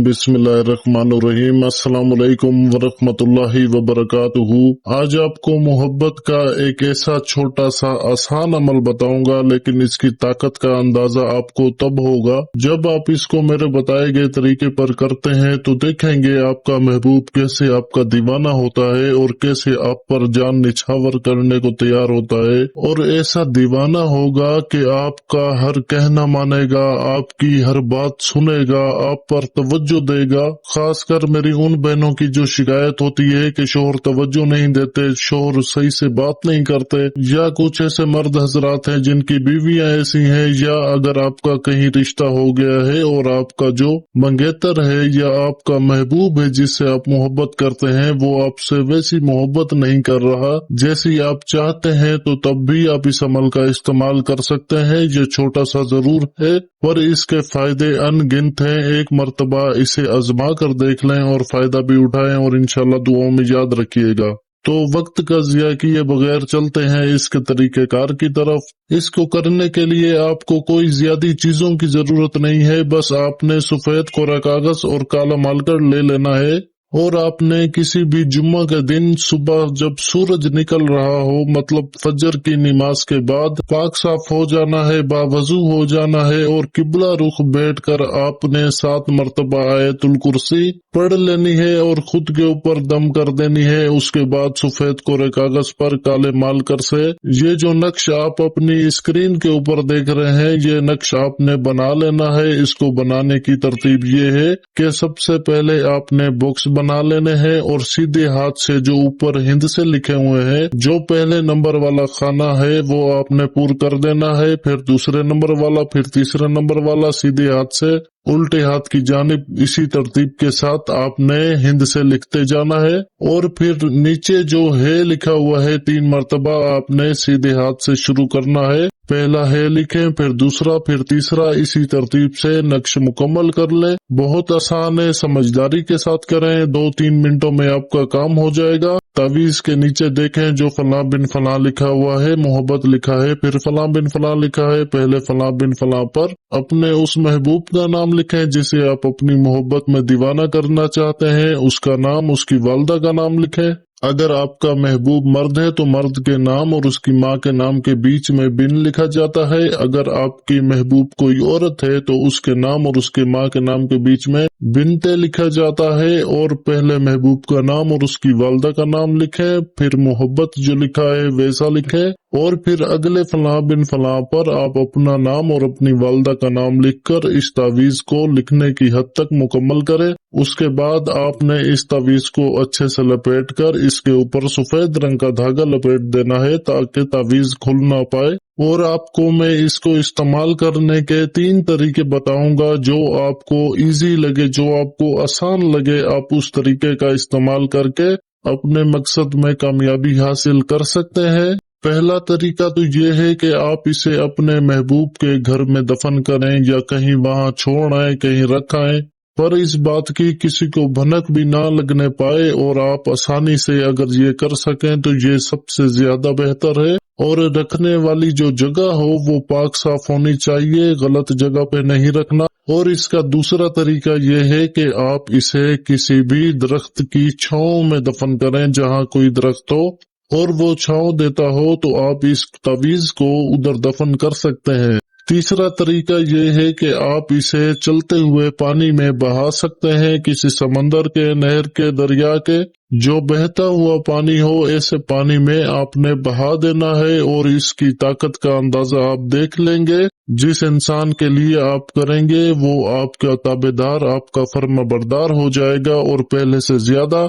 बिस्मिल्लाहिर्रहमानिर्रहीम। अस्सलाम वालेकुम वरहमतुल्लाहि वबरकातुहू। आज आपको मोहब्बत का एक ऐसा छोटा सा आसान अमल बताऊंगा, लेकिन इसकी ताकत का अंदाजा आपको तब होगा जब आप इसको मेरे बताए गए तरीके पर करते हैं। तो देखेंगे आपका महबूब कैसे आपका दीवाना होता है और कैसे आप पर जान निछावर करने को तैयार होता है, और ऐसा दीवाना होगा कि आपका हर कहना मानेगा, आपकी हर बात सुनेगा, आप पर तवज्जो देगा। खासकर मेरी उन बहनों की जो शिकायत होती है कि शोहर तवज्जो नहीं देते, शोहर सही से बात नहीं करते, या कुछ ऐसे मर्द हजरात हैं जिनकी बीवियां ऐसी हैं, या अगर आपका कहीं रिश्ता हो गया है और आपका जो मंगेतर है या आपका महबूब है जिससे आप मोहब्बत करते हैं वो आपसे वैसी मोहब्बत नहीं कर रहा जैसी आप चाहते हैं, तो तब भी आप इस अमल का इस्तेमाल कर सकते हैं। ये छोटा सा जरूर है पर इसके फायदे अनगिनत हैं। एक मर्तबा इसे आजमा कर देख लें और फायदा भी उठाएं, और इंशाल्लाह दुआओं में याद रखिएगा। तो वक्त का जिया किए बगैर चलते हैं इसके तरीकेकार की तरफ। इसको करने के लिए आपको कोई ज्यादा चीजों की जरूरत नहीं है। बस आपने सफेद कोरा कागज और काला मार्कर ले लेना है, और आपने किसी भी जुम्मा के दिन सुबह जब सूरज निकल रहा हो, मतलब फजर की नमाज के बाद, पाक साफ हो जाना है, बावजू हो जाना है, और किबला रुख बैठकर आपने 7 मरतबा आयतुल कुर्सी पढ़ लेनी है और खुद के ऊपर दम कर देनी है। उसके बाद सफेद कोरे कागज पर काले मार्कर से ये जो नक्श आप अपनी स्क्रीन के ऊपर देख रहे हैं, ये नक्श आपने बना लेना है। इसको बनाने की तरतीब ये है कि सबसे पहले आपने बॉक्स बना लेने हैं और सीधे हाथ से जो ऊपर हिंद से लिखे हुए हैं, जो पहले नंबर वाला खाना है वो आपने पूरा कर देना है, फिर दूसरे नंबर वाला, फिर तीसरे नंबर वाला, सीधे हाथ से उल्टे हाथ की जानिब इसी तरतीब के साथ आपने हिंद से लिखते जाना है। और फिर नीचे जो है लिखा हुआ है 3 मरतबा आपने सीधे हाथ से शुरू करना है। पहला है लिखें, फिर दूसरा, फिर तीसरा, इसी तरतीब से नक्श मुकम्मल कर लें। बहुत आसान है, समझदारी के साथ करें, 2-3 मिनटों में आपका काम हो जाएगा। तावीज के नीचे देखें जो फलां बिन फलां लिखा हुआ है, मोहब्बत लिखा है, फिर फलां बिन फलां लिखा है। पहले फलां बिन फलां पर अपने उस महबूब का नाम लिखें जिसे आप अपनी मोहब्बत में दीवाना करना चाहते हैं, उसका नाम, उसकी वालदा का नाम लिखें। अगर आपका महबूब मर्द है तो मर्द के नाम और उसकी माँ के नाम के बीच में बिन लिखा जाता है। अगर आपकी महबूब कोई औरत है तो उसके नाम और उसके माँ के नाम के बीच में बिनते लिखा जाता है। और पहले महबूब का नाम और उसकी वालदा का नाम लिखें, फिर मोहब्बत जो लिखा है वैसा लिखें, और फिर अगले फलां बिन फलां पर आप अपना नाम और अपनी वालदा का नाम लिखकर इस तावीज को लिखने की हद तक मुकम्मल करें। उसके बाद आपने इस तावीज को अच्छे से लपेट कर इसके ऊपर सफेद रंग का धागा लपेट देना है ताकि तावीज खुल ना पाए। और आपको मैं इसको इस्तेमाल करने के 3 तरीके बताऊंगा, जो आपको इजी लगे, जो आपको आसान लगे, आप उस तरीके का इस्तेमाल करके अपने मकसद में कामयाबी हासिल कर सकते हैं। पहला तरीका तो ये है कि आप इसे अपने महबूब के घर में दफन करें या कहीं वहां छोड़ आए, कहीं रख आए, पर इस बात की किसी को भनक भी ना लगने पाए, और आप आसानी से अगर ये कर सकें तो ये सबसे ज्यादा बेहतर है। और रखने वाली जो जगह हो वो पाक साफ होनी चाहिए, गलत जगह पे नहीं रखना। और इसका दूसरा तरीका ये है कि आप इसे किसी भी दरख्त की छांव में दफन करें, जहाँ कोई दरख्त हो और वो छांव देता हो, तो आप इस तावीज को उधर दफन कर सकते हैं। तीसरा तरीका ये है कि आप इसे चलते हुए पानी में बहा सकते हैं, किसी समंदर के, नहर के, दरिया के, जो बहता हुआ पानी हो, ऐसे पानी में आपने बहा देना है। और इसकी ताकत का अंदाजा आप देख लेंगे। जिस इंसान के लिए आप करेंगे वो आपका ताबेदार, आपका फर्माबरदार हो जाएगा और पहले से ज्यादा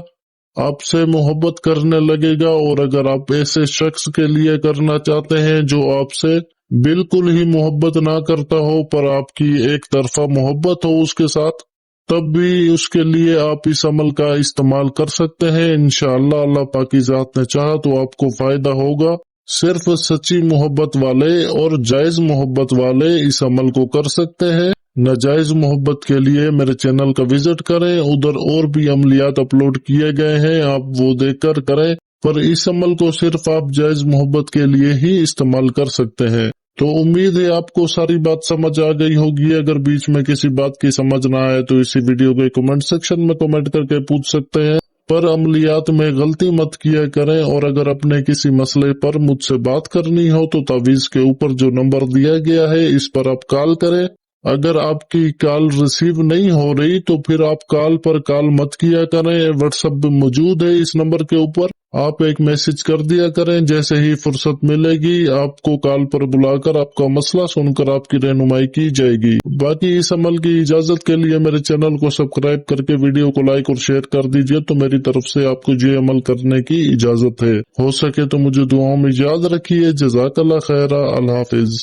आपसे मोहब्बत करने लगेगा। और अगर आप ऐसे शख्स के लिए करना चाहते हैं जो आपसे बिल्कुल ही मोहब्बत ना करता हो पर आपकी एक तरफा मोहब्बत हो उसके साथ, तब भी उसके लिए आप इस अमल का इस्तेमाल कर सकते हैं। इंशाअल्लाह अल्लाह पाक की जात ने चाहा तो आपको फायदा होगा। सिर्फ सच्ची मोहब्बत वाले और जायज मोहब्बत वाले इस अमल को कर सकते हैं। नाजायज मोहब्बत के लिए मेरे चैनल का विजिट करें, उधर और भी अमलियात अपलोड किए गए हैं, आप वो देखकर करें। पर इस अमल को सिर्फ आप जायज मोहब्बत के लिए ही इस्तेमाल कर सकते हैं। तो उम्मीद है आपको सारी बात समझ आ गई होगी। अगर बीच में किसी बात की समझ ना आए तो इसी वीडियो के कमेंट सेक्शन में कमेंट करके पूछ सकते हैं। पर अमलियात में गलती मत किया करें, और अगर अपने किसी मसले पर मुझसे बात करनी हो तो तावीज के ऊपर जो नंबर दिया गया है इस पर आप कॉल करें। अगर आपकी कॉल रिसीव नहीं हो रही तो फिर आप कॉल पर कॉल मत किया करें। व्हाट्सएप भी मौजूद है इस नंबर के ऊपर, आप एक मैसेज कर दिया करें। जैसे ही फुर्सत मिलेगी आपको कॉल पर बुलाकर आपका मसला सुनकर आपकी रहनुमाई की जाएगी। बाकी इस अमल की इजाजत के लिए मेरे चैनल को सब्सक्राइब करके वीडियो को लाइक और शेयर कर दीजिए, तो मेरी तरफ से आपको ये अमल करने की इजाजत है। हो सके तो मुझे दुआओं में याद रखिए। जज़ाकल्लाह खैरा। अल्लाह हाफिज।